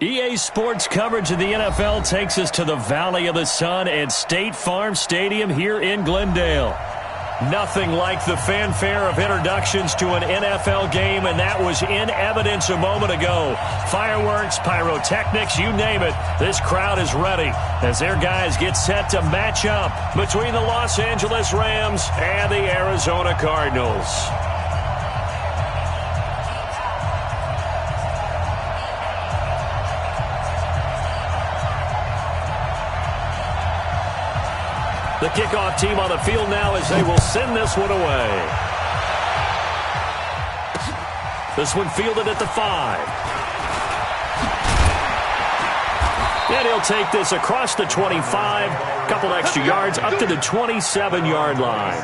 EA Sports coverage of the NFL takes us to the Valley of the Sun at State Farm Stadium here in Glendale. Nothing like the fanfare of introductions to an NFL game, and that was in evidence a moment ago. Fireworks, pyrotechnics, you name it. This crowd is ready as their guys get set to match up between the Los Angeles Rams and the Arizona Cardinals. The kickoff team on the field now as they will send this one away. This one fielded at the 5. And he'll take this across the 25. Couple extra yards up to the 27-yard line.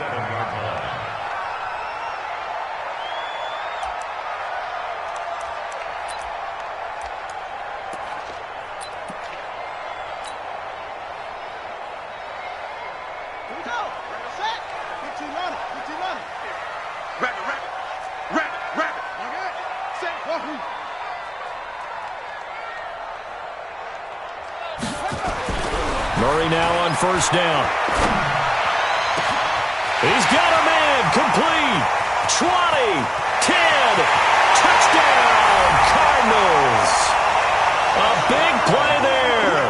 Murray now on first down. He's got a man. Complete. 20. 10. Touchdown, Cardinals. A big play there.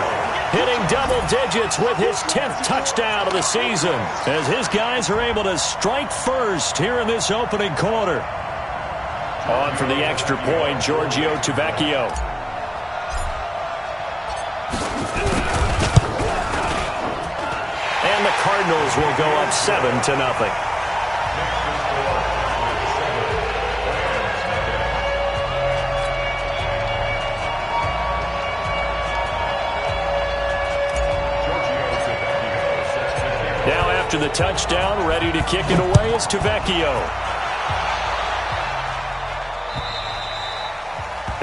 Hitting double digits with his 10th touchdown of the season as his guys are able to strike first here in this opening quarter. On for the extra point, Giorgio Tavecchio. And the Cardinals will go up 7-0. Now after the touchdown, ready to kick it away is Tavecchio.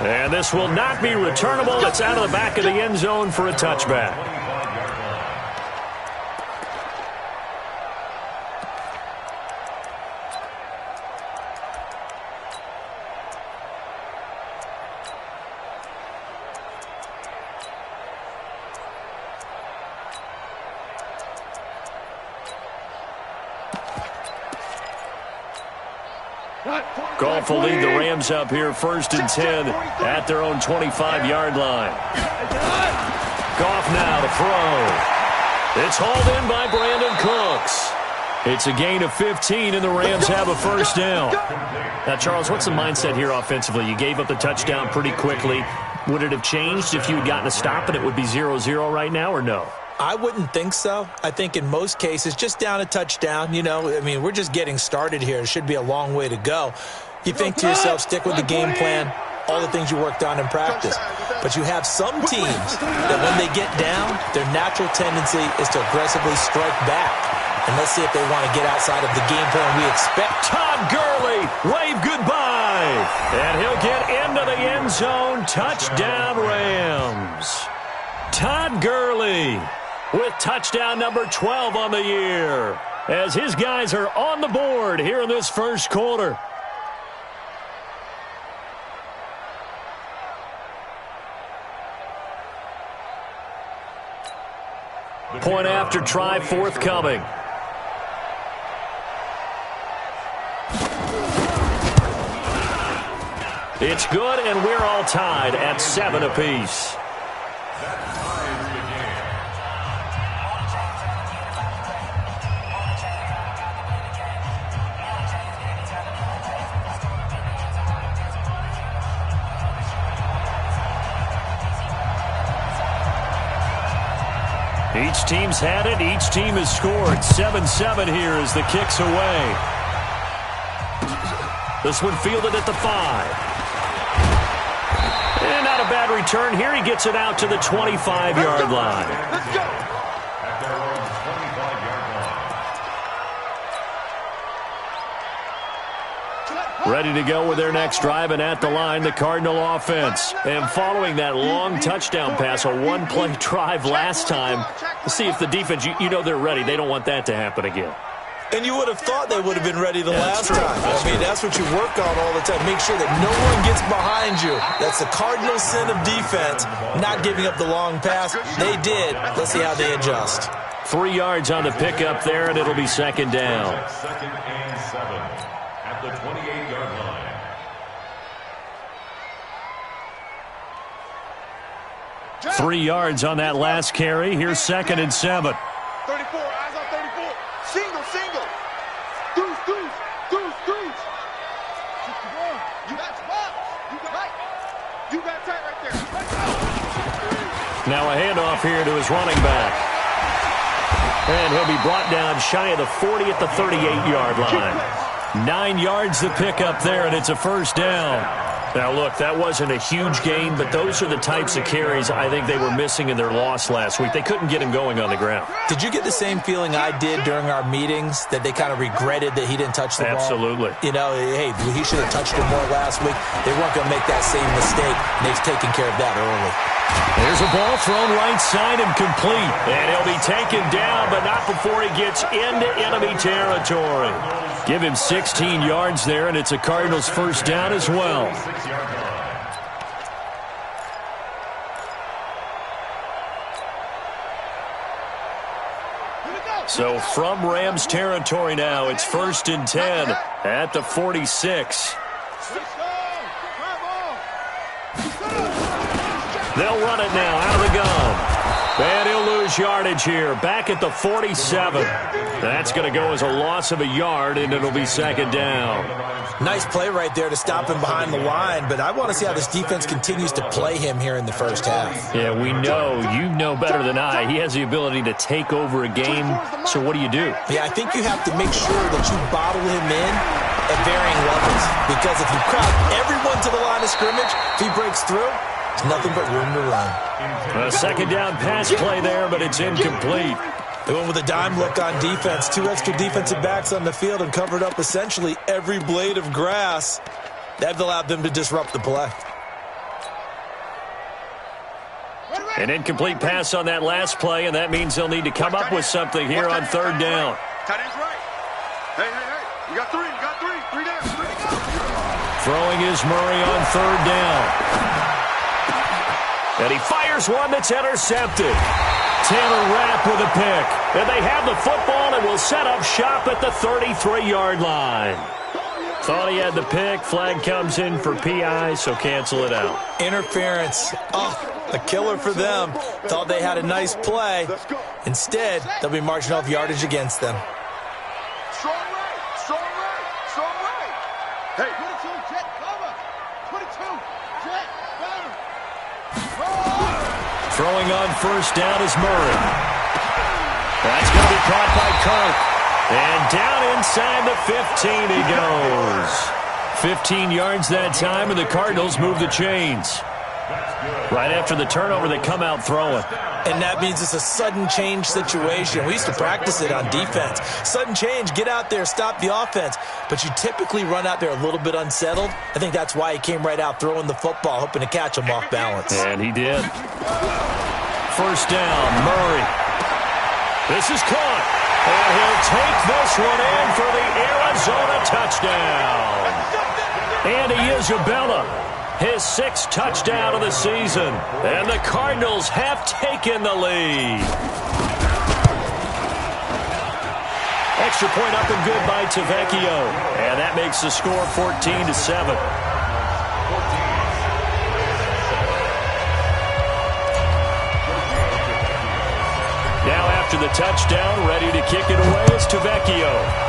And this will not be returnable. It's out of the back of the end zone for a touchback. Goff will lead the Rams up here 1st and 10 at their own 25-yard line. Goff now to throw. It's hauled in by Brandon Cooks. It's a gain of 15, and the Rams have a first down. Now, Charles, what's the mindset here offensively? You gave up the touchdown pretty quickly. Would it have changed if you had gotten a stop and it would be 0-0 right now, or no? I wouldn't think so. I think in most cases, just down a touchdown, we're just getting started here. It should be a long way to go. You think to yourself, stick with the game plan, all the things you worked on in practice. But you have some teams that when they get down, their natural tendency is to aggressively strike back. And let's see if they want to get outside of the game plan we expect. Todd Gurley, wave goodbye. And he'll get into the end zone. Touchdown, Rams. Todd Gurley with touchdown number 12 on the year as his guys are on the board here in this first quarter. Point after try forthcoming. It's good, and we're all tied at 7 apiece. Each team's had it. Each team has scored. 7-7 here as the kick's away. This one fielded at the 5. And not a bad return here. He gets it out to the 25-yard line. Let's go. Ready to go with their next drive, and at the line, the Cardinal offense. And following that long touchdown pass, a one-play drive last time, let's see if the defense, you know they're ready. They don't want that to happen again. And you would have thought they would have been ready the last time. I mean, that's what you work on all the time. Make sure that no one gets behind you. That's the cardinal sin of defense, not giving up the long pass. They did. Let's see how they adjust. 3 yards on the pickup there, and it'll be second down. 2nd and 7 at the 28-yard line. Jack. 3 yards on that last carry. Here's 2nd and 7. 34, eyes on 34. Single, single. Deuce, deuce, deuce, deuce. You got spot. You got tight. You got tight right there. Now a handoff here to his running back. And he'll be brought down shy of the 40 at the 38-yard line. 9 yards to pick up there, and it's a first down. Now, look, that wasn't a huge gain, but those are the types of carries I think they were missing in their loss last week. They couldn't get him going on the ground. Did you get the same feeling I did during our meetings, that they kind of regretted that he didn't touch the ball? Absolutely. You know, hey, he should have touched it more last week. They weren't going to make that same mistake, and they've taken care of that early. There's a ball thrown right side and complete. And he'll be taken down, but not before he gets into enemy territory. Give him 16 yards there, and it's a Cardinals first down as well. So from Rams territory now, it's 1st and 10 at the 46. They'll run it now out of the gun. And he'll lose yardage here. Back at the 47. That's going to go as a loss of a yard, and it'll be second down. Nice play right there to stop him behind the line, but I want to see how this defense continues to play him here in the first half. Yeah, we know. You know better than I. He has the ability to take over a game, so what do you do? Yeah, I think you have to make sure that you bottle him in at varying levels, because if you crowd everyone to the line of scrimmage, if he breaks through, there's nothing but room to run. A second down pass play there, but it's incomplete. They went with a dime look on defense. 2 extra defensive backs on the field and covered up essentially every blade of grass. That allowed them to disrupt the play. An incomplete pass on that last play, and that means they'll need to come up with something here on third down. Tight end's right. Hey, hey, hey. You got three. You got three. 3 down. 3 to go. Throwing is Murray on third down. And he fires one that's intercepted. Taylor Rapp with a pick. And they have the football and will set up shop at the 33-yard line. Thought he had the pick. Flag comes in for PI, so cancel it out. Interference. Oh, a killer for them. Thought they had a nice play. Instead, they'll be marching off yardage against them. Strong right. Strong right. Strong right. Hey. 22, jet cover. 22, jet cover. Throwing on first down is Murray. That's going to be caught by Kirk. And down inside the 15 he goes. 15 yards that time, and the Cardinals move the chains. Right after the turnover, they come out throwing. And that means it's a sudden change situation. We used to practice it on defense. Sudden change, get out there, stop the offense. But you typically run out there a little bit unsettled. I think that's why he ccame right out throwing the football, hoping to catch him off balance. And he did. First down, Murray. This is caught. And he'll take this one in for the Arizona touchdown. Andy Isabella, his 6th touchdown of the season. And the Cardinals have taken the lead. Extra point up and good by Tavecchio. And that makes the score 14-7. Now after the touchdown, ready to kick it away is Tavecchio.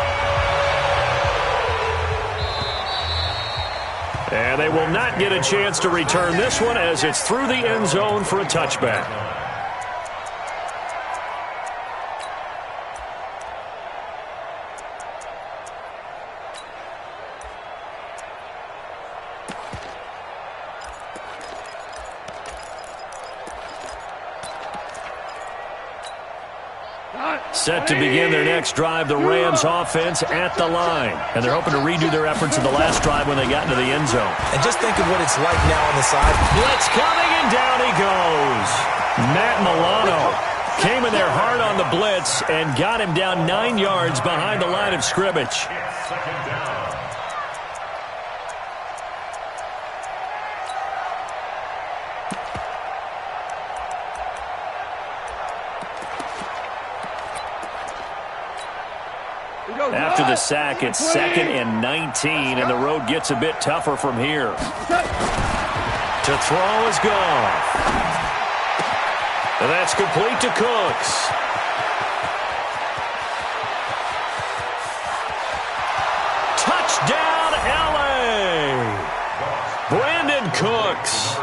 And they will not get a chance to return this one as it's through the end zone for a touchback. Set to begin their next drive, the Rams offense at the line. And they're hoping to redo their efforts in the last drive when they got into the end zone. And just think of what it's like now on the side. Blitz coming, and down he goes. Matt Milano Came in there hard on the blitz and got him down 9 yards behind the line of scrimmage. After the sack, it's 2nd and 19, and the road gets a bit tougher from here. To throw is Goff. And that's complete to Cooks. Touchdown, L.A. Brandon Cooks,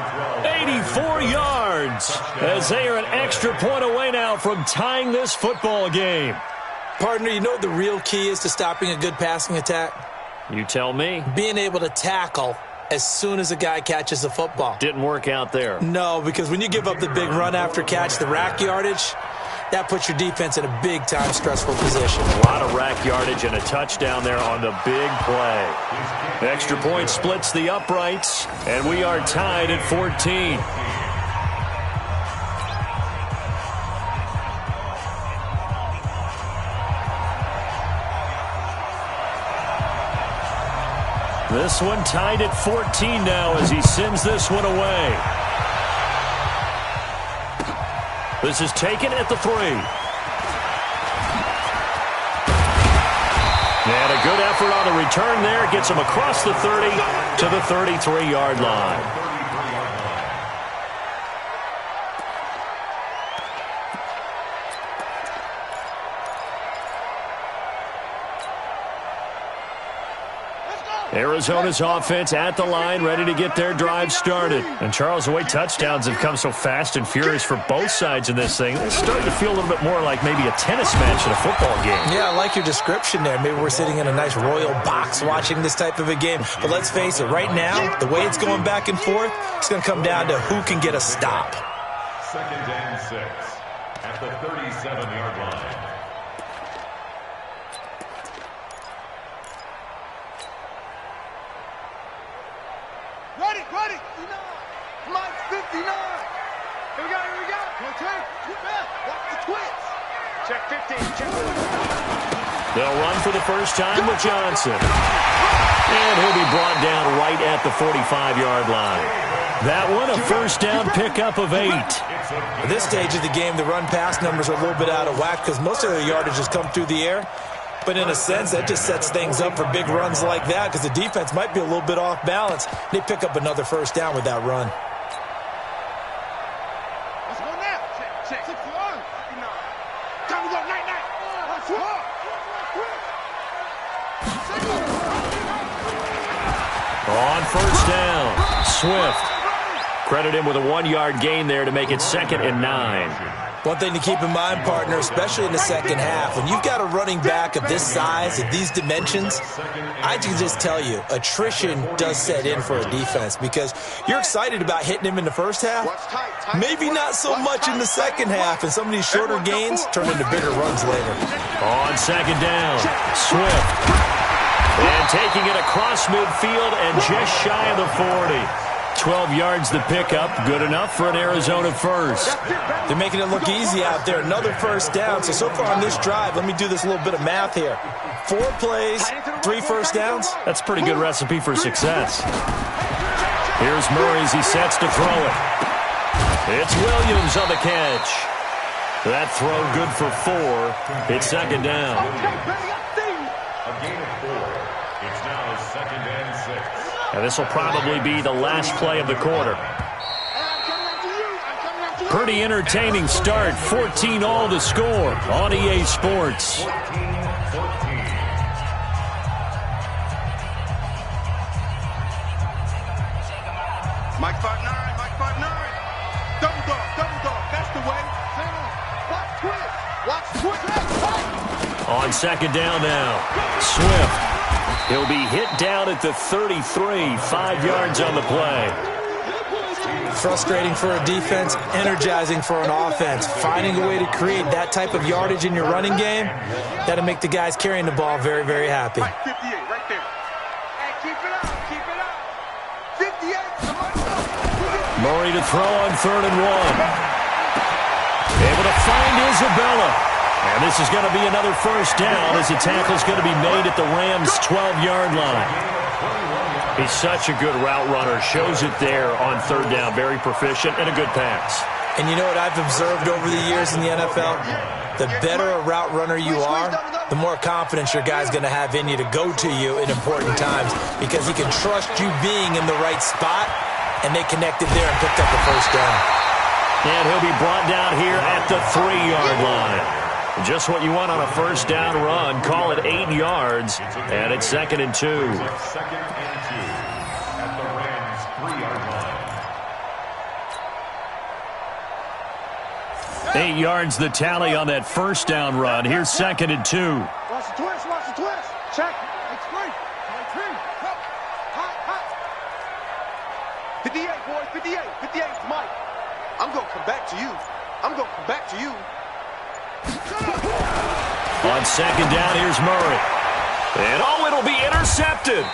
84 yards, as they are an extra point away now from tying this football game. Partner, you know what the real key is to stopping a good passing attack? You tell me. Being able to tackle as soon as a guy catches the football. Didn't work out there. No, because when you give up the big run after catch, the rack yardage, that puts your defense in a big-time stressful position. A lot of rack yardage and a touchdown there on the big play. Extra point splits the uprights, and we are tied at 14. This one tied at 14 now as he sends this one away. This is taken at the 3. And a good effort on the return there. Gets him across the 30 to the 33-yard line. Arizona's offense at the line, ready to get their drive started. And, Charles, the way touchdowns have come so fast and furious for both sides in this thing, it's starting to feel a little bit more like maybe a tennis match in a football game. Yeah, I like your description there. Maybe we're sitting in a nice royal box watching this type of a game. But let's face it, right now, the way it's going back and forth, it's going to come down to who can get a stop. 2nd and 6 at the 37-yard line. Ready. Come on, 59. Here we go. One turn. Watch the twist. Check 15. Check 15. They'll run for the first time with Johnson. And he'll be brought down right at the 45-yard line. That one, a first down pickup of 8. At this stage of the game, the run-pass numbers are a little bit out of whack because most of the yardage has come through the air. But in a sense, that just sets things up for big runs like that because the defense might be a little bit off balance. They pick up another first down with that run. Let's go now. Check. 61. Time to go. Night. On first down, Swift. Credit him with a 1-yard gain there to make it 2nd and 9. One thing to keep in mind, partner, especially in the second half, when you've got a running back of this size, of these dimensions, I can just tell you, attrition does set in for a defense because you're excited about hitting him in the first half, maybe not so much in the second half, and some of these shorter gains turn into bigger runs later. On 2nd down, Swift. And taking it across midfield and just shy of the 40. 12 yards the pickup, good enough for an Arizona first. They're making it look easy out there. Another first down. So far on this drive, let me do this little bit of math here. 4 plays, 3 first downs. That's a pretty good recipe for success. Here's Murray as he sets to throw it. It's Williams on the catch. That throw good for 4. It's 2nd down. A gain of 4. It's now 2nd and 6. And this will probably be the last play of the quarter. Pretty entertaining start. 14-all to score on EA Sports. 14. Mike 5'9". Double dog. That's the way. Watch twist. On 2nd down now, Swift. He'll be hit down at the 33, 5 yards on the play. Frustrating for a defense, energizing for an offense. Finding a way to create that type of yardage in your running game, that'll make the guys carrying the ball very, very happy. 58 right there. Hey, keep it up. 58. Murray to throw on 3rd and 1. Able to find Isabella. And this is going to be another first down as the tackle's going to be made at the Rams' 12-yard line. He's such a good route runner. Shows it there on third down. Very proficient and a good pass. And you know what I've observed over the years in the NFL? The better a route runner you are, the more confidence your guy's going to have in you to go to you in important times because he can trust you being in the right spot, and they connected there and picked up the first down. And he'll be brought down here at the 3-yard line. Just what you want on a first down run. Call it 8 yards, and it's 2nd and 2. 2nd and 2 at the Rams' 3-yard line. 8 yards the tally on that first down run. Here's 2nd and 2. Watch the twist, watch the twist. Check. It's free. Hot, hot. 58, boys, 58. 58 is Mike. I'm going to come back to you. I'm going to come back to you. On 2nd down, here's Murray. And it'll be intercepted.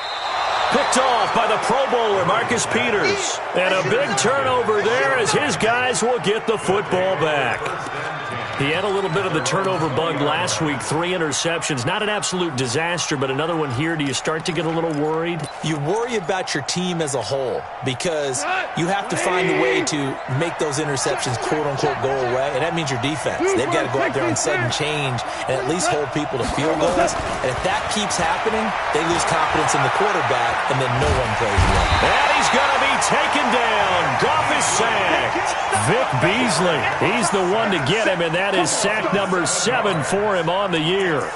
Picked off by the Pro Bowler, Marcus Peters. And a big turnover there as his guys will get the football back. He had a little bit of the turnover bug last week. 3 interceptions. Not an absolute disaster, but another one here. Do you start to get a little worried? You worry about your team as a whole because you have to find a way to make those interceptions, quote-unquote, go away, and that means your defense. They've got to go out there and sudden change and at least hold people to field goals. And if that keeps happening, they lose confidence in the quarterback, and then no one plays well. And he's going to be taken down. Goff is sacked. Vic Beasley, he's the one to get him, and that is sack number 7 for him on the year.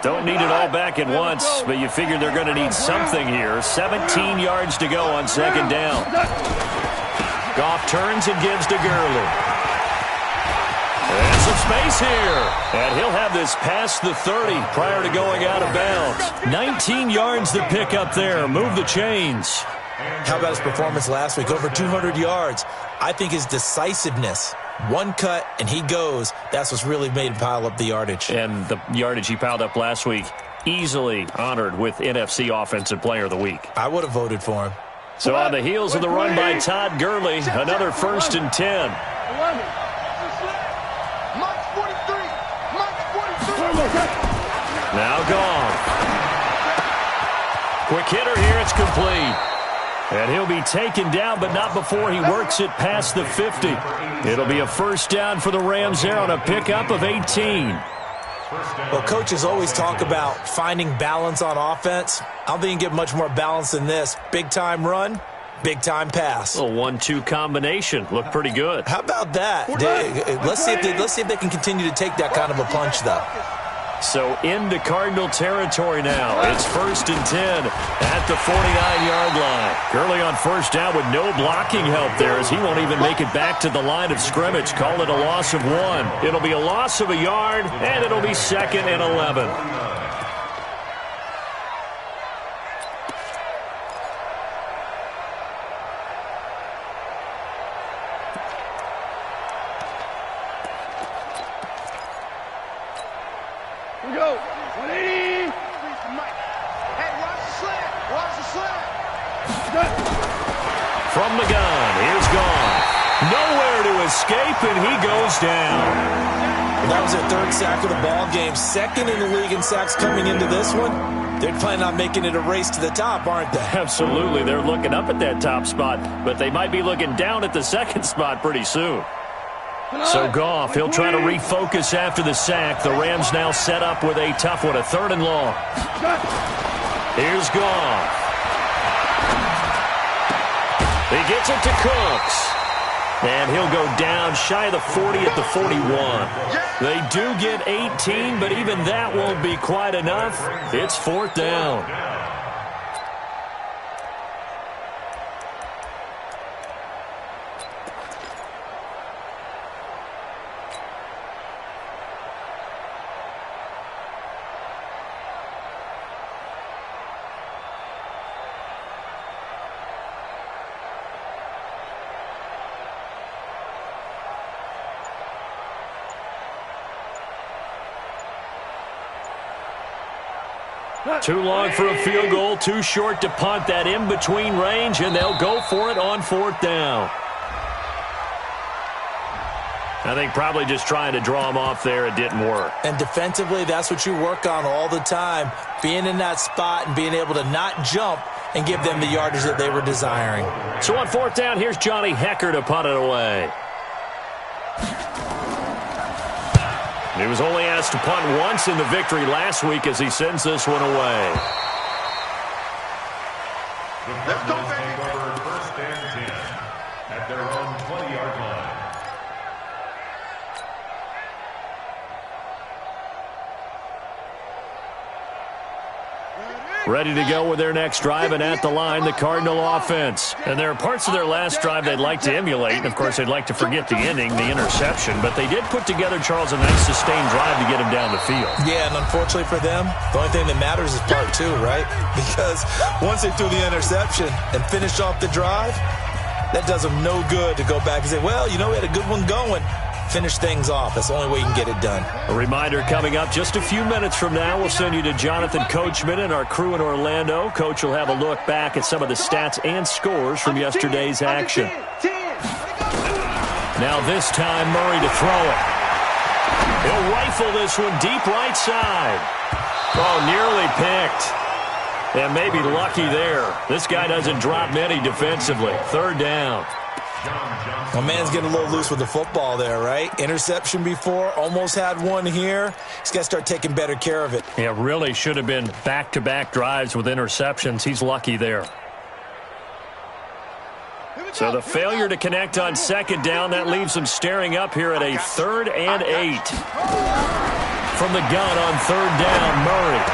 Don't need it all back at once, but you figure they're going to need something here. 17 yards to go on 2nd down. Goff turns and gives to Gurley. And some space here. And he'll have this past the 30 prior to going out of bounds. 19 yards to pick up there. Move the chains. How about his performance last week? Over 200 yards. I think his decisiveness, one cut and he goes, that's what's really made him pile up the yardage. And the yardage he piled up last week, easily honored with NFC Offensive Player of the Week. I would have voted for him. So on the heels of the run by Todd Gurley, another 1st and 10. Now gone. Quick hitter here, it's complete. And he'll be taken down, but not before he works it past the 50. It'll be a first down for the Rams there on a pickup of 18. Well, coaches always talk about finding balance on offense. I don't think you can get much more balance than this. Big-time run, big-time pass. A 1-2 combination. Looked pretty good. How about that? Let's see if they can continue to take that kind of a punch, though. So into Cardinal territory now. It's 1st and 10 at the 49-yard line. Gurley on first down with no blocking help there as he won't even make it back to the line of scrimmage. Call it a loss of 1. It'll be a loss of a yard, and it'll be 2nd and 11. Go. 180. Hey, watch the slant. Watch the slant. From the gun, here's Goff. Nowhere to escape, and he goes down. That was their 3rd sack of the ball game. 2nd in the league in sacks coming into this one. They're planning on making it a race to the top, aren't they? Absolutely. They're looking up at that top spot, but they might be looking down at the 2nd spot pretty soon. So Goff, he'll try to refocus after the sack. The Rams now set up with a tough one, a 3rd and long. Here's Goff. He gets it to Cooks. And he'll go down shy of the 40 at the 41. They do get 18, but even that won't be quite enough. It's 4th down. Too long for a field goal, too short to punt that in-between range, and they'll go for it on 4th down. I think probably just trying to draw him off there, it didn't work. And defensively, that's what you work on all the time, being in that spot and being able to not jump and give them the yardage that they were desiring. So on 4th down, here's Johnny Hecker to punt it away. He was only asked to punt once in the victory last week as he sends this one away. Let's go, baby. First and 10 at their own 20-yard line. Ready to go with their next drive, and at the line, the Cardinal offense. And there are parts of their last drive they'd like to emulate, and of course they'd like to forget the ending, the interception, but they did put together, Charles, a nice sustained drive to get him down the field. Yeah, and unfortunately for them, the only thing that matters is part 2, right? Because once they threw the interception and finished off the drive, that does them no good to go back and say, well, you know, we had a good one going. Finish things off. That's the only way you can get it done. A reminder coming up just a few minutes from now, we'll send you to Jonathan Coachman and our crew in Orlando. Coach will have a look back at some of the stats and scores from yesterday's action. Now this time, Murray to throw it. He'll rifle this one deep right side. Oh, nearly picked. And maybe lucky there. This guy doesn't drop many defensively. 3rd down. My man's getting a little loose with the football there, right? Interception before, almost had one here. He's got to start taking better care of it. Yeah, really should have been back-to-back drives with interceptions. He's lucky there. So the failure to connect on 2nd down, that leaves him staring up here at a 3rd and 8. From the gun on 3rd down, Murray.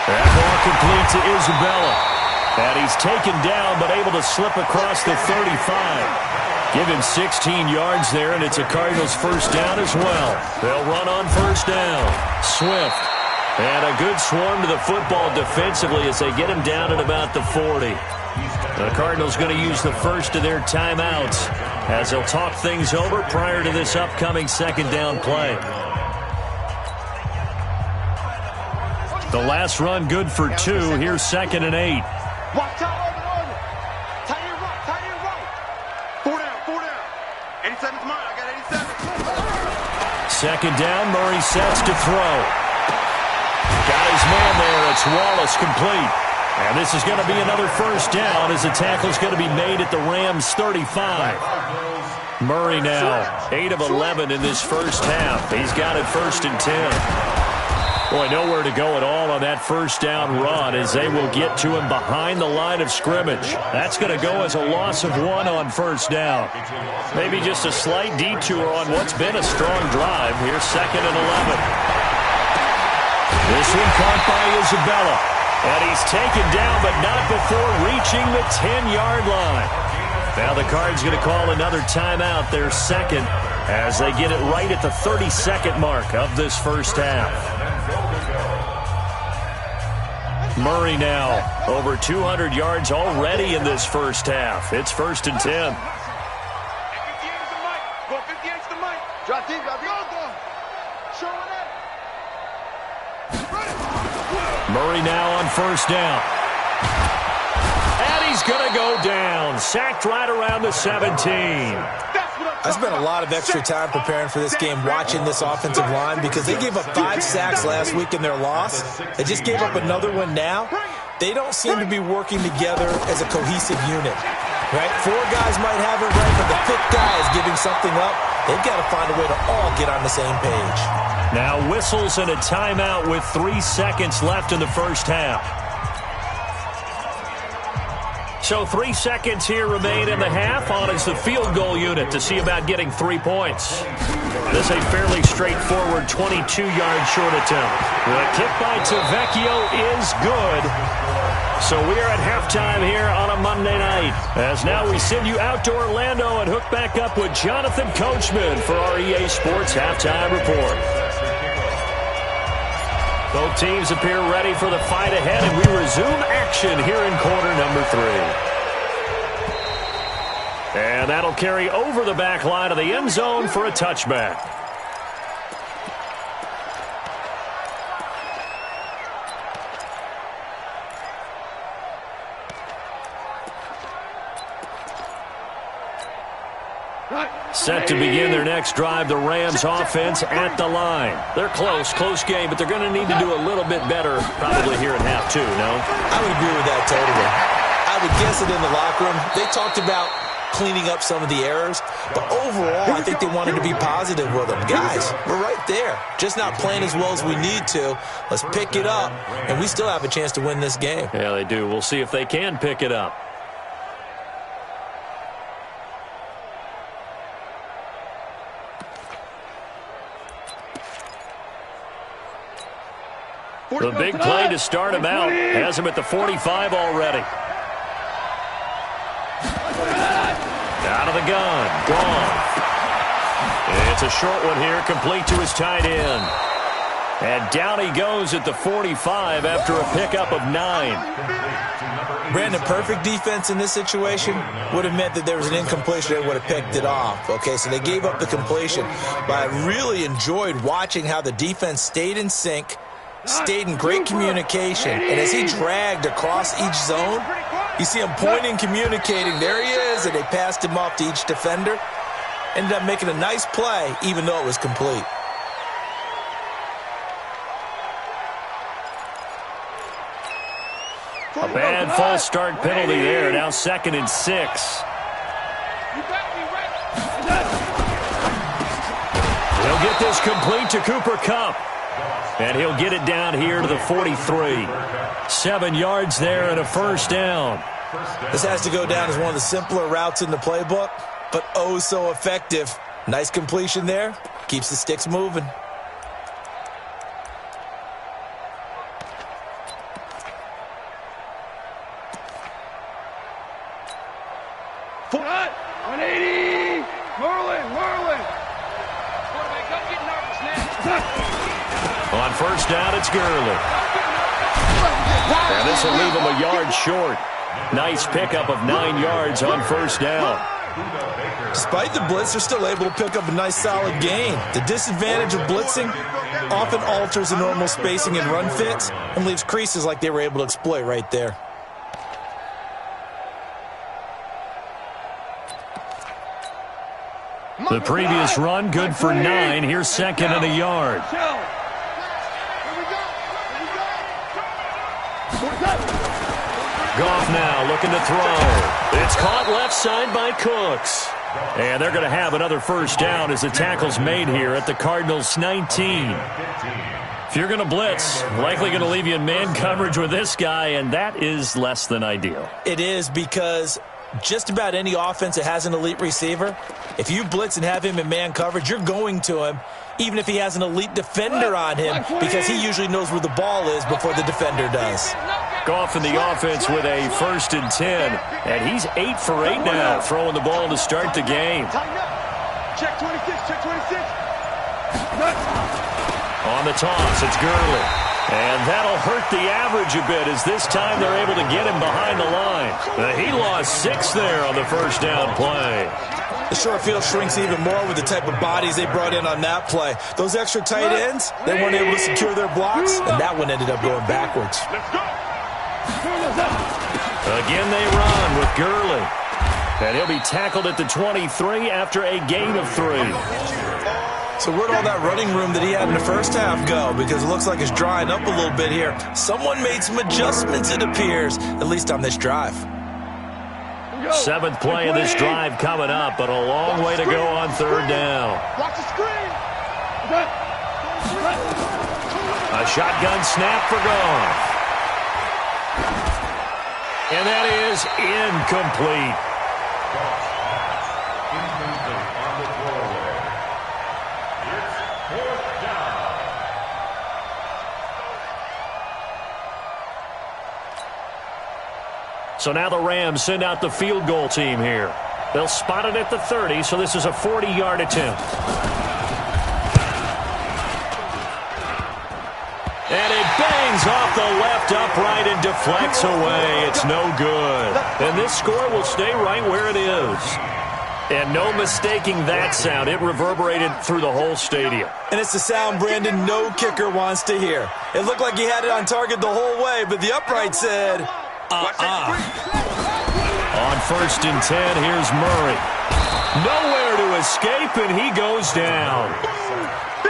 That ball complete to Isabella. And he's taken down, but able to slip across the 35. Give him 16 yards there, and it's a Cardinals 1st down as well. They'll run on 1st down. Swift. And a good swarm to the football defensively as they get him down at about the 40. The Cardinals going to use the first of their timeouts as they'll talk things over prior to this upcoming 2nd down play. The last run good for 2. Here's 2nd and 8. Watch out, over. Tight end right. 4 down. 87's mine, I got 2nd87. down, Murray sets to throw. Got his man there, it's Wallace complete. And this is going to be another 1st down as the tackle's going to be made at the Rams 35. Murray now, 8 of 11 in this first half. He's got it 1st and 10. Boy, nowhere to go at all on that 1st down run as they will get to him behind the line of scrimmage. That's going to go as a loss of 1 on 1st down. Maybe just a slight detour on what's been a strong drive. Here's 2nd and 11. This one caught by Isabella. And he's taken down, but not before reaching the 10-yard line. Now the Cards going to call another timeout, their 2nd, as they get it right at the 32nd mark of this 1st half. Murray now over 200 yards already in this 1st half. It's 1st and 10. 58 is the mic. Go 58 is the mic. Drop deep. Showing up. Murray now on 1st down. And he's going to go down. Sacked right around the 17. I spent a lot of extra time preparing for this game, watching this offensive line, because they gave up 5 sacks last week in their loss. They just gave up another one now. They don't seem to be working together as a cohesive unit, right? 4 guys might have it right, but the 5th guy is giving something up. They've got to find a way to all get on the same page. Now whistles and a timeout with 3 seconds left in the 1st half. So 3 seconds here remain in the half. On is the field goal unit to see about getting 3 points. This a fairly straightforward 22-yard short attempt. The kick by Tavecchio is good. So we are at halftime here on a Monday night. As now we send you out to Orlando and hook back up with Jonathan Coachman for our EA Sports Halftime Report. Both teams appear ready for the fight ahead, and we resume action here in quarter number 3. And that'll carry over the back line of the end zone for a touchback. Set to begin their next drive, the Rams offense at the line. They're close game, but they're going to need to do a little bit better probably here in half two, no? I would agree with that totally. I would guess that in the locker room, they talked about cleaning up some of the errors, but overall, I think they wanted to be positive with them. Guys, we're right there. Just not playing as well as we need to. Let's pick it up, and we still have a chance to win this game. Yeah, they do. We'll see if they can pick it up. The big play to start him out. Has him at the 45 already. Out of the gun. Gone. It's a short one here, complete to his tight end. And down he goes at the 45 after a pickup of 9. Brandon, perfect defense in this situation would have meant that there was an incompletion. They would have picked it off. Okay, so they gave up the completion. But I really enjoyed watching how the defense stayed in sync, stayed in great communication, and as he dragged across each zone, you see him pointing, communicating. There he is, and they passed him off to each defender. Ended up making a nice play, even though it was complete. A bad false start penalty there. Now 2nd and 6. He'll get this complete to Cooper Kupp. And he'll get it down here to the 43. 7 yards there and a first down. This has to go down as one of the simpler routes in the playbook, but oh so effective. Nice completion there. Keeps the sticks moving. Front, 180. Merlin. Quarterback, don't get nervous now. On first down, it's Gurley. And this will leave him a yard short. Nice pickup of 9 yards on first down. Despite the blitz, they're still able to pick up a nice solid gain. The disadvantage of blitzing often alters the normal spacing and run fits and leaves creases like they were able to exploit right there. The previous run, good for 9. Here's 2nd and a yard. Goff now looking to throw. It's caught left side by Cooks. And they're going to have another first down as the tackle's made here at the Cardinals' 19. If you're going to blitz, likely going to leave you in man coverage with this guy, and that is less than ideal. It is, because just about any offense that has an elite receiver, if you blitz and have him in man coverage, you're going to him, even if he has an elite defender on him, because he usually knows where the ball is before the defender does. Goff in the offense with a 1st and 10, and he's 8 for 8 now, throwing the ball to start the game. Check 26, check 26. On the toss, it's Gurley. And that'll hurt the average a bit as this time they're able to get him behind the line. He lost 6 there on the first down play. The short field shrinks even more with the type of bodies they brought in on that play. Those extra tight ends, they weren't able to secure their blocks, and that one ended up going backwards. Again they run with Gurley. And he'll be tackled at the 23 after a gain of 3. So where'd all that running room that he had in the first half go? Because it looks like it's drying up a little bit here. Someone made some adjustments, it appears, at least on this drive. 7th play of this drive coming up, but a long way to go on 3rd down. Watch the screen. A shotgun snap for Goff. And that is incomplete. On the throwaway. It's 4th down. So now the Rams send out the field goal team here. They'll spot it at the 30, so this is a 40-yard attempt. And it bangs off the left upright and deflects away. It's no good. And this score will stay right where it is. And no mistaking that sound. It reverberated through the whole stadium. And it's the sound Brandon no kicker wants to hear. It looked like he had it on target the whole way, but the upright said, On 1st and 10, here's Murray. Nowhere to escape, and he goes down.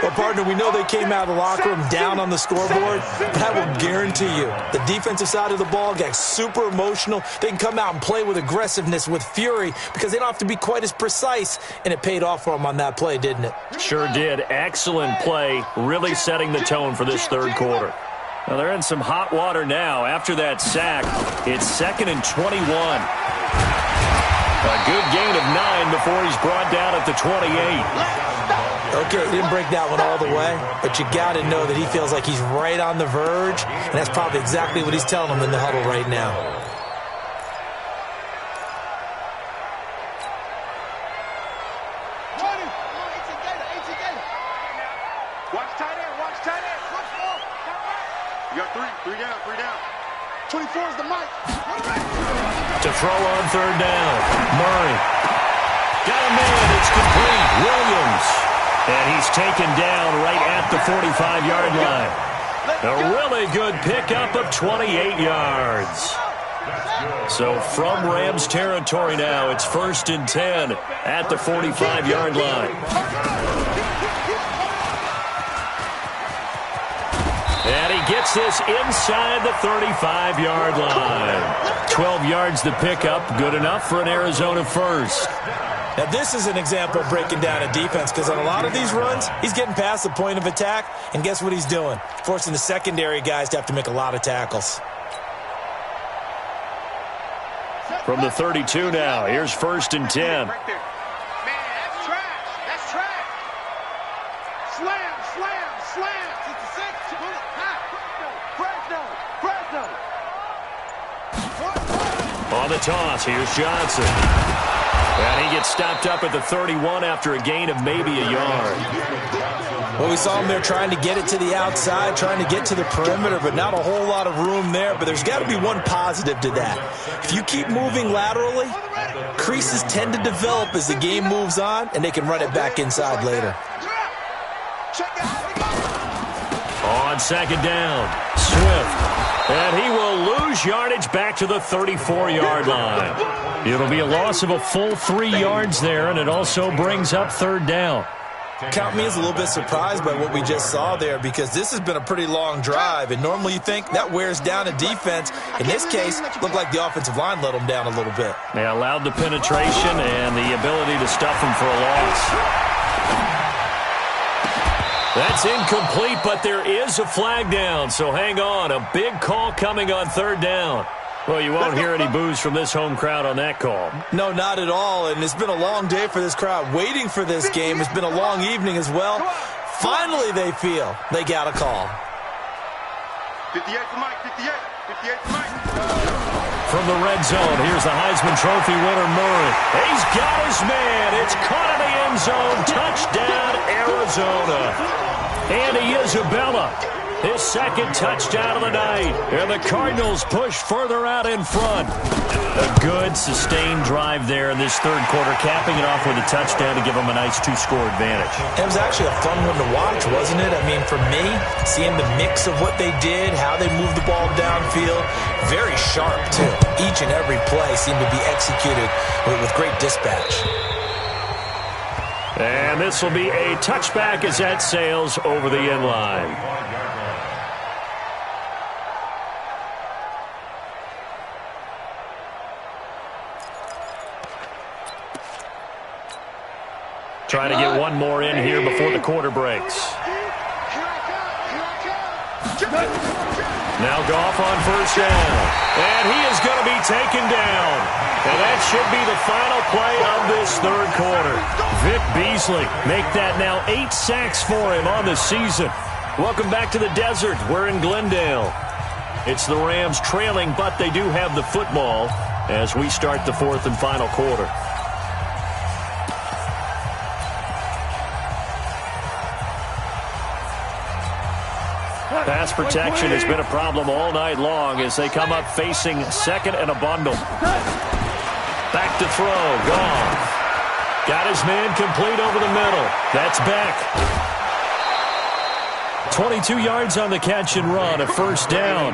Well, partner, we know they came out of the locker room down on the scoreboard, but I will guarantee you the defensive side of the ball got super emotional. They can come out and play with aggressiveness, with fury, because they don't have to be quite as precise, and it paid off for them on that play, didn't it? Sure did. Excellent play, really setting the tone for this third quarter. Well, they're in some hot water now. After that sack, it's 2nd and 21. A good gain of 9 before he's brought down at the 28. Okay, he didn't break that one all the way, but you got to know that he feels like he's right on the verge, and that's probably exactly what he's telling them in the huddle right now. Watch tight end, watch tight end. You got three down. 24 is the mic. To throw on third down. Murray. Got a man. It's complete. Williams. And he's taken down right at the 45-yard line. A really good pickup of 28 yards. So from Rams territory now, it's 1st and 10 at the 45-yard line. And he gets this inside the 35-yard line. 12 yards the pickup, good enough for an Arizona first. Now, this is an example of breaking down a defense, because on a lot of these runs, he's getting past the point of attack, and guess what he's doing? Forcing the secondary guys to have to make a lot of tackles. From the 32 now, here's 1st and 10. Man, that's trash. That's trash. Slam. It's the 6. Fresno. On the toss, here's Johnson. And he gets stopped up at the 31 after a gain of maybe a yard. Well, we saw him there trying to get it to the outside, trying to get to the perimeter, but not a whole lot of room there. But there's got to be one positive to that. If you keep moving laterally, creases tend to develop as the game moves on, and they can run it back inside later. On 2nd down, Swift. And he will lose yardage back to the 34-yard line. It'll be a loss of a full 3 yards there, and it also brings up 3rd down. Count me as a little bit surprised by what we just saw there, because this has been a pretty long drive, and normally you think that wears down a defense. In this case, it looked like the offensive line let them down a little bit. They allowed the penetration and the ability to stuff them for a loss. That's incomplete, but there is a flag down, so hang on. A big call coming on 3rd down. Well, you won't hear any boos from this home crowd on that call. No, not at all, and it's been a long day for this crowd waiting for this game. It's been a long evening as well. Finally, they feel they got a call. 58 to Mike, 58 to Mike. From the red zone, here's the Heisman Trophy winner, Murray. He's got his man. It's caught in the end zone. Touchdown, Arizona. Andy Isabella, his 2nd touchdown of the night. And the Cardinals push further out in front. A good, sustained drive there in this third quarter, capping it off with a touchdown to give them a nice 2-score advantage. It was actually a fun one to watch, wasn't it? I mean, for me, seeing the mix of what they did, how they moved the ball downfield, very sharp, too. Each and every play seemed to be executed with great dispatch. And this will be a touchback as that sails over the end line. Trying to get one more in here before the quarter breaks. Now Goff on 1st down. And he is going to be taken down. And that should be the final play of this third quarter. Vic Beasley make that now 8 sacks for him on the season. Welcome back to the desert. We're in Glendale. It's the Rams trailing, but they do have the football as we start the 4th and final quarter. Pass protection has been a problem all night long as they come up facing 2nd and a bundle. Back to throw. Goff. Got his man complete over the middle. That's Beck. 22 yards on the catch and run, a first down.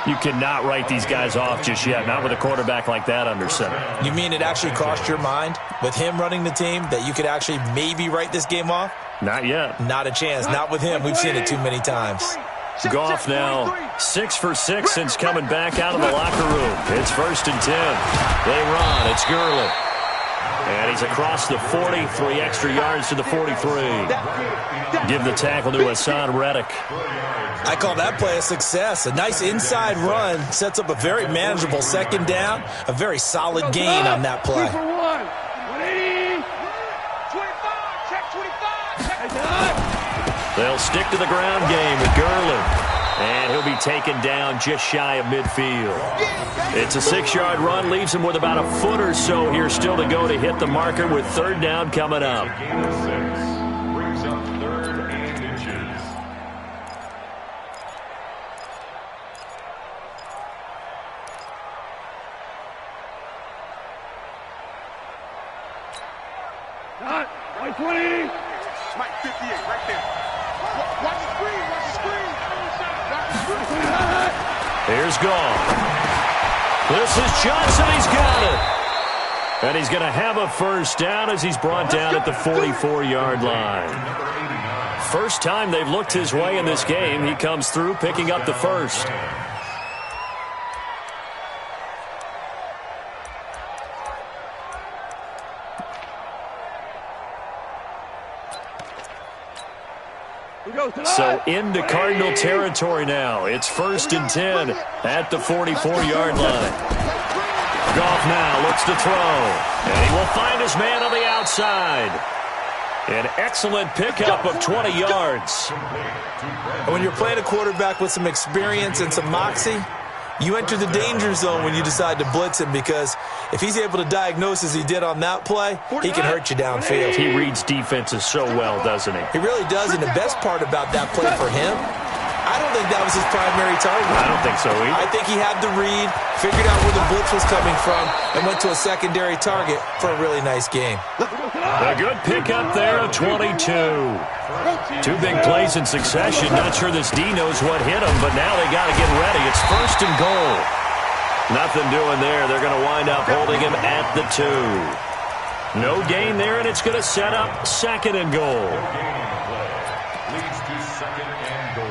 You cannot write these guys off just yet, not with a quarterback like that under center. You mean it actually crossed your mind with him running the team that you could actually maybe write this game off? Not yet. Not a chance. Not with him. We've seen it too many times. Goff now 6 for 6 since coming back out of the locker room. It's 1st and 10. They run. It's Gurley. And he's across the 40, 3 extra yards to the 43. Give the tackle to Hassan Reddick. I call that play a success. A nice inside run sets up a very manageable second down. A very solid gain on that play. 3 for 1. 180. 25. Check 25. They'll stick to the ground game with Gurley. And he'll be taken down just shy of midfield. It's a 6-yard run, leaves him with about a foot or so here still to go to hit the marker with 3rd down coming up. Gain of 6 brings up 3rd and inches. Not 120. Mike 58 right there. Watch the screen. Watch the screen. Here's Goff. This is Johnson. He's got it. And he's going to have a first down as he's brought down at the 44-yard line. First time they've looked his way in this game. He comes through picking up the first. So into Cardinal territory now. It's 1st and 10 at the 44-yard line. Goff now looks to throw. And he will find his man on the outside. An excellent pickup of 20 yards. When you're playing a quarterback with some experience and some moxie, you enter the danger zone when you decide to blitz him, because if he's able to diagnose as he did on that play, he can hurt you downfield. He reads defenses so well, doesn't he? He really does, and the best part about that play for him, I don't think that was his primary target. I don't think so either. I think he had the read, figured out where the blitz was coming from, and went to a secondary target for a really nice game. A good pickup there of 22. 2 big plays in succession. Not sure this D knows what hit him, but now they got to get ready. It's 1st and goal. Nothing doing there. They're going to wind up holding him at the 2. No gain there, and it's going to set up 2nd and goal. Leads to 2nd and goal.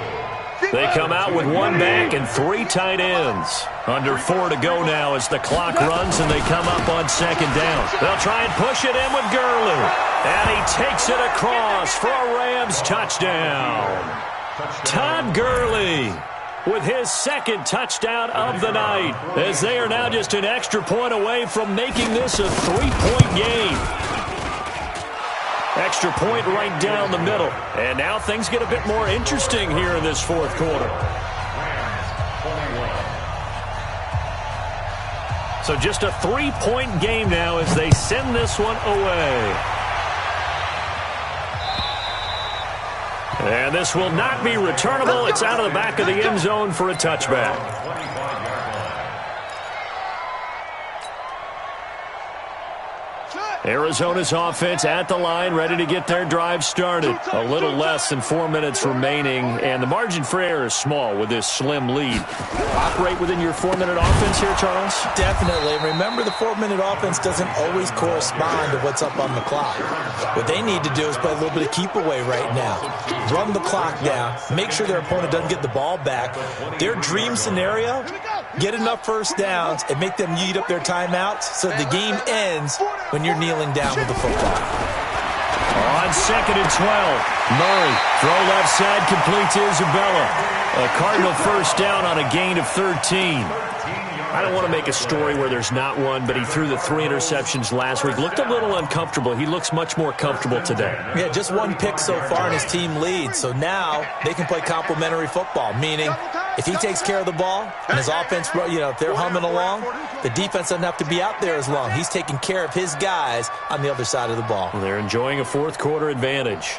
They come out with 1 back and 3 tight ends. Under 4 to go now as the clock runs and they come up on 2nd down. They'll try and push it in with Gurley. And he takes it across for a Rams touchdown. Todd Gurley with his 2nd touchdown of the night, as they are now just an extra point away from making this a 3-point game. Extra point right down the middle. And now things get a bit more interesting here in this 4th quarter. So just a 3-point game now as they send this one away. And this will not be returnable. It's out of the back of the end zone for a touchback. Arizona's offense at the line, ready to get their drive started. A little less than 4 minutes remaining, and the margin for error is small with this slim lead. Operate within your 4-minute offense here, Charles? Definitely. Remember, the 4-minute offense doesn't always correspond to what's up on the clock. What they need to do is play a little bit of keep away right now. Run the clock down. Make sure their opponent doesn't get the ball back. Their dream scenario, get enough first downs and make them eat up their timeouts so the game ends when you're kneeling down with the football. On 2nd and 12, Murray, throw left side, complete to Isabella. A Cardinal first down on a gain of 13. I don't want to make a story where there's not one, but he threw the 3 interceptions last week. Looked a little uncomfortable. He looks much more comfortable today. Yeah, just 1 pick so far and his team leads. So now they can play complementary football, meaning if he takes care of the ball and his offense, if they're humming along, the defense doesn't have to be out there as long. He's taking care of his guys on the other side of the ball. Well, they're enjoying a 4th quarter advantage.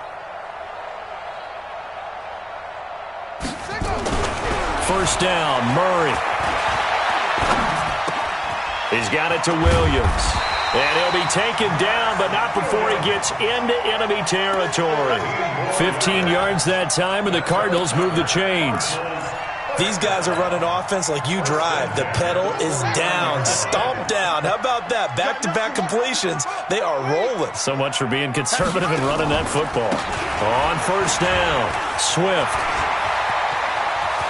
First down, Murray. He's got it to Williams. And he'll be taken down, but not before he gets into enemy territory. 15 yards that time, and the Cardinals move the chains. These guys are running offense like you drive. The pedal is down, stomp down. How about that? Back-to-back completions. They are rolling. So much for being conservative and running that football. On first down, Swift.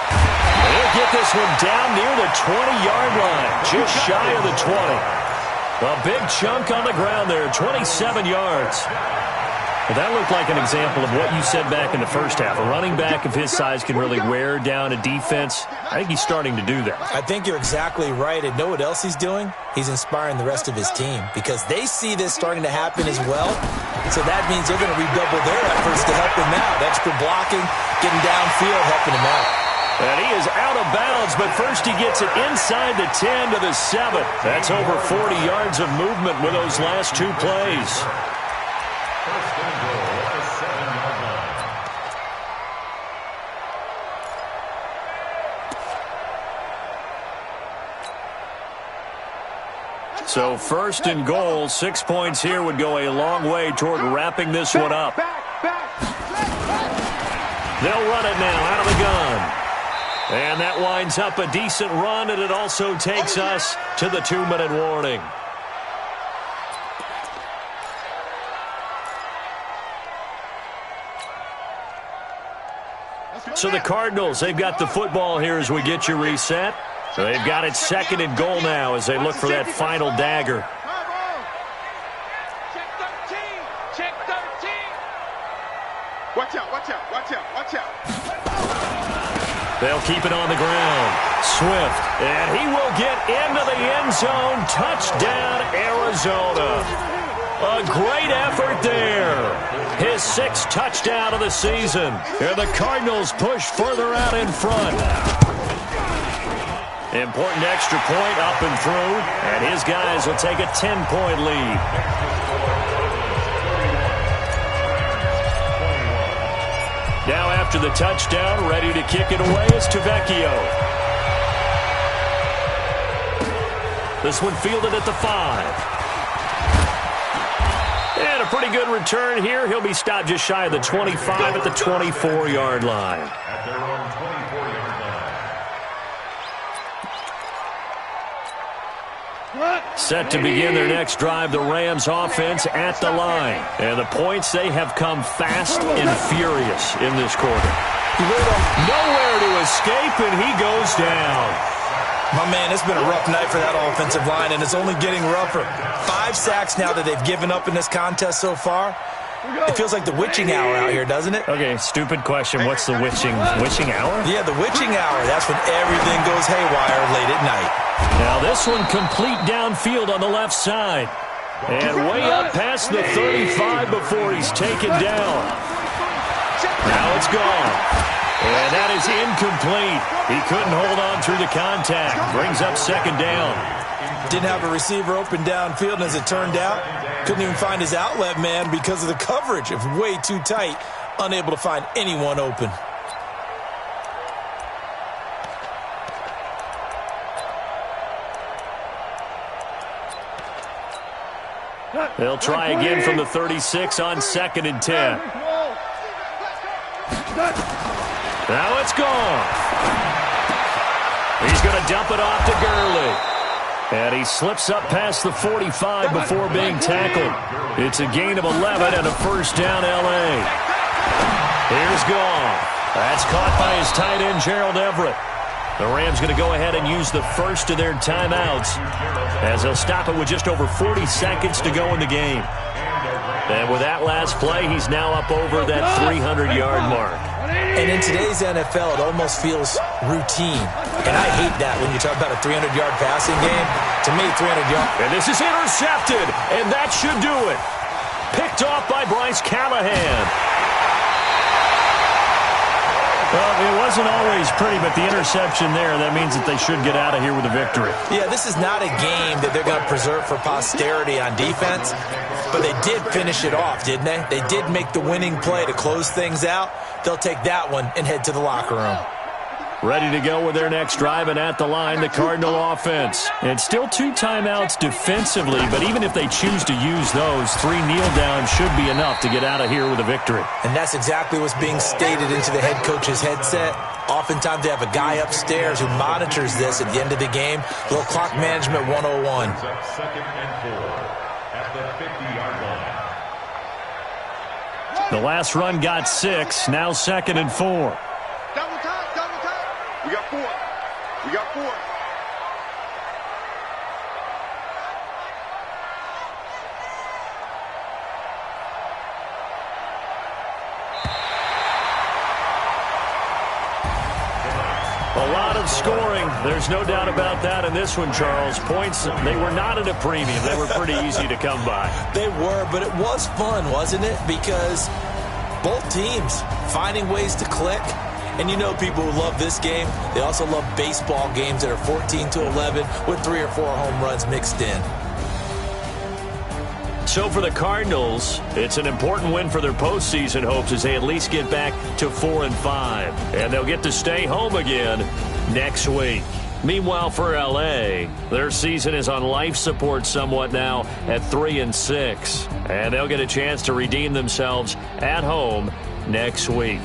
They'll get this one down near the 20-yard line, just shy of the 20. A big chunk on the ground there, 27 yards. Well, that looked like an example of what you said back in the first half. A running back of his size can really wear down a defense. I think he's starting to do that. I think you're exactly right. And know what else he's doing? He's inspiring the rest of his team because they see this starting to happen as well. So that means they're going to redouble their efforts to help him out. Extra blocking, getting downfield, helping him out. And he is out of bounds, but first he gets it inside the 10 to the 7. That's over 40 yards of movement with those last two plays. First and goal at the 7-yard line. So first and goal, 6 points here would go a long way toward wrapping this one up. They'll run it now out of the gun. And that winds up a decent run, and it also takes us to the 2-minute warning. So the Cardinals, they've got the football here as we get you reset. So they've got it second and goal now as they look for that final dagger. Check 13. Check 13. Watch out, watch out, watch out, watch out. They'll keep it on the ground. Swift, and he will get into the end zone. Touchdown, Arizona. A great effort there. His 6th touchdown of the season. And the Cardinals push further out in front. Important extra point up and through. And his guys will take a 10-point lead. Now after the touchdown, ready to kick it away is Tavecchio. This one fielded at the 5. And a pretty good return here. He'll be stopped just shy of the 25 at the 24-yard line. At their own 24-yard line. Set to begin their next drive, the Rams offense at the line. And the points, they have come fast and furious in this quarter. Nowhere to escape, and he goes down. My man, it's been a rough night for that offensive line, and it's only getting rougher. 5 sacks now that they've given up in this contest so far. It feels like the witching hour out here, doesn't it? Okay, stupid question. What's the witching hour? Yeah, the witching hour. That's when everything goes haywire late at night. Now this one complete downfield on the left side. And way up past the 35 before he's taken down. Now it's gone. And that is incomplete. He couldn't hold on through the contact. Brings up second down. Didn't have a receiver open downfield, and as it turned out, couldn't even find his outlet man because of the coverage. It was way too tight, unable to find anyone open. They'll try again from the 36 on 2nd and 10. Now it's gone. He's going to dump it off to Gurley. And he slips up past the 45 before being tackled. It's a gain of 11 and a first down, L.A. Here's gone. That's caught by his tight end, Gerald Everett. The Rams going to go ahead and use the first of their timeouts as they'll stop it with just over 40 seconds to go in the game. And with that last play, he's now up over that 300-yard mark. And in today's NFL, it almost feels routine. And I hate that when you talk about a 300-yard passing game. To me, 300 yards. And this is intercepted, and that should do it. Picked off by Bryce Callahan. Well, it wasn't always pretty, but the interception there, that means that they should get out of here with a victory. Yeah, this is not a game that they're going to preserve for posterity on defense, but they did finish it off, didn't they? They did make the winning play to close things out. They'll take that one and head to the locker room. Ready to go with their next drive, and at the line, the Cardinal offense. And still 2 timeouts defensively, but even if they choose to use those, 3 kneel-downs should be enough to get out of here with a victory. And that's exactly what's being stated into the head coach's headset. Oftentimes they have a guy upstairs who monitors this at the end of the game. Little clock management 101. Second and 4 at the 50-yard line. The last run got 6, now 2nd and 4. Double time. We got 4. We got 4. A lot of scoring. There's no doubt about that in this one, Charles. Points, they were not at a premium. They were pretty easy to come by. They were, but it was fun, wasn't it? Because both teams finding ways to click. And you know people who love this game, they also love baseball games that are 14-11 with 3 or 4 home runs mixed in. So for the Cardinals, it's an important win for their postseason hopes as they at least get back to 4-5. And they'll get to stay home again next week. Meanwhile, for L.A., their season is on life support somewhat now at 3-6. And they'll get a chance to redeem themselves at home next week.